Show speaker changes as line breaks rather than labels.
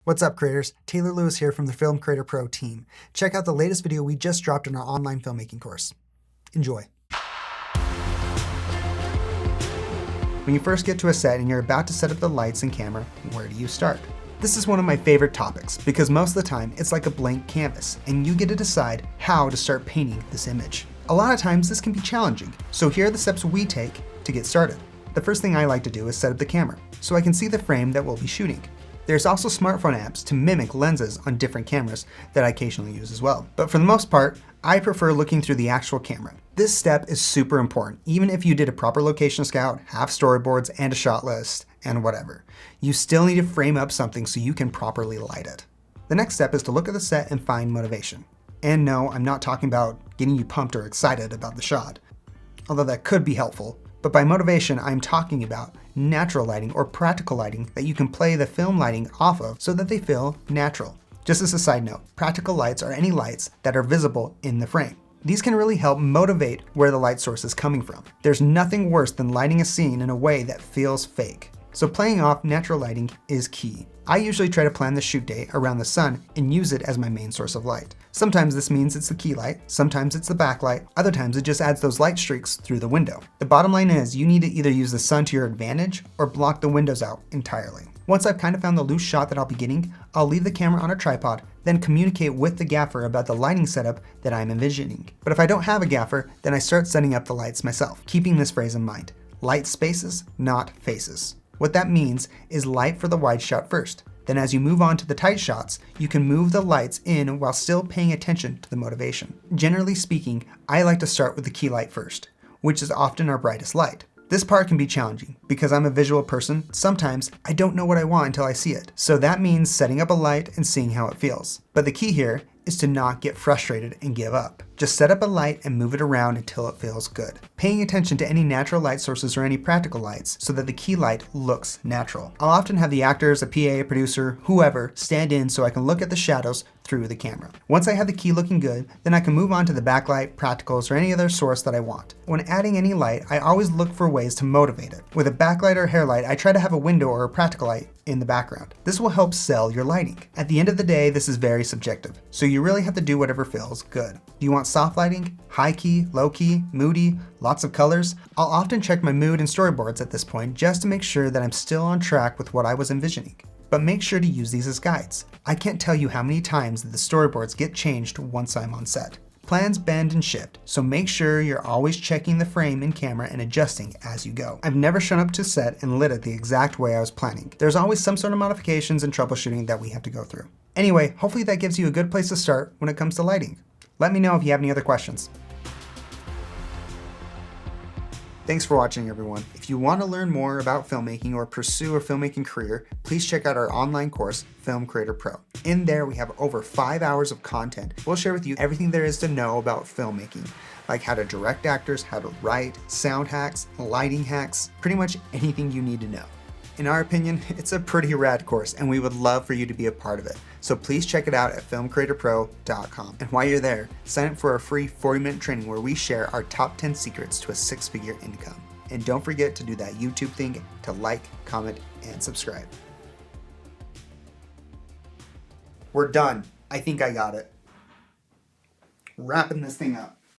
What's up, creators? Taylor Lewis here from the Film Creator Pro team. Check out the latest video we just dropped in our online filmmaking course. Enjoy. When you first get to a set and you're about to set up the lights and camera, where do you start? This is one of my favorite topics because most of the time it's like a blank canvas and you get to decide how to start painting this image. A lot of times this can be challenging, so here are the steps we take to get started. The first thing I like to do is set up the camera so I can see the frame that we'll be shooting. There's also smartphone apps to mimic lenses on different cameras that I occasionally use as well. But for the most part, I prefer looking through the actual camera. This step is super important, even if you did a proper location scout, have storyboards and a shot list, and whatever. You still need to frame up something so you can properly light it. The next step is to look at the set and find motivation. And no, I'm not talking about getting you pumped or excited about the shot, although that could be helpful. But by motivation, I'm talking about natural lighting or practical lighting that you can play the film lighting off of so that they feel natural. Just as a side note, practical lights are any lights that are visible in the frame. These can really help motivate where the light source is coming from. There's nothing worse than lighting a scene in a way that feels fake. So playing off natural lighting is key. I usually try to plan the shoot day around the sun and use it as my main source of light. Sometimes this means it's the key light, sometimes it's the backlight, other times it just adds those light streaks through the window. The bottom line is you need to either use the sun to your advantage or block the windows out entirely. Once I've kind of found the loose shot that I'll be getting, I'll leave the camera on a tripod, then communicate with the gaffer about the lighting setup that I'm envisioning. But if I don't have a gaffer, then I start setting up the lights myself, keeping this phrase in mind: light spaces, not faces. What that means is light for the wide shot first. Then as you move on to the tight shots, you can move the lights in while still paying attention to the motivation. Generally speaking, I like to start with the key light first, which is often our brightest light. This part can be challenging because I'm a visual person. Sometimes I don't know what I want until I see it. So that means setting up a light and seeing how it feels. But the key here is to not get frustrated and give up. Just set up a light and move it around until it feels good. Paying attention to any natural light sources or any practical lights so that the key light looks natural. I'll often have the actors, a PA, a producer, whoever, stand in so I can look at the shadows through the camera. Once I have the key looking good, then I can move on to the backlight, practicals, or any other source that I want. When adding any light, I always look for ways to motivate it. With a backlight or hair light, I try to have a window or a practical light in the background. This will help sell your lighting. At the end of the day, this is very subjective, so you really have to do whatever feels good. Do you want soft lighting, high key, low key, moody, lots of colors? I'll often check my mood and storyboards at this point just to make sure that I'm still on track with what I was envisioning. But make sure to use these as guides. I can't tell you how many times that the storyboards get changed once I'm on set. Plans bend and shift, so make sure you're always checking the frame and camera and adjusting as you go. I've never shown up to set and lit it the exact way I was planning. There's always some sort of modifications and troubleshooting that we have to go through. Anyway, hopefully that gives you a good place to start when it comes to lighting. Let me know if you have any other questions. Thanks for watching, everyone. If you want to learn more about filmmaking or pursue a filmmaking career, please check out our online course, Film Creator Pro. In there, we have over 5 hours of content. We'll share with you everything there is to know about filmmaking, like how to direct actors, how to write, sound hacks, lighting hacks, pretty much anything you need to know. In our opinion, it's a pretty rad course, and we would love for you to be a part of it. So please check it out at filmcreatorpro.com. And while you're there, sign up for our free 40-minute training where we share our top 10 secrets to a 6-figure income. And don't forget to do that YouTube thing to like, comment, and subscribe. We're done. I think I got it. Wrapping this thing up.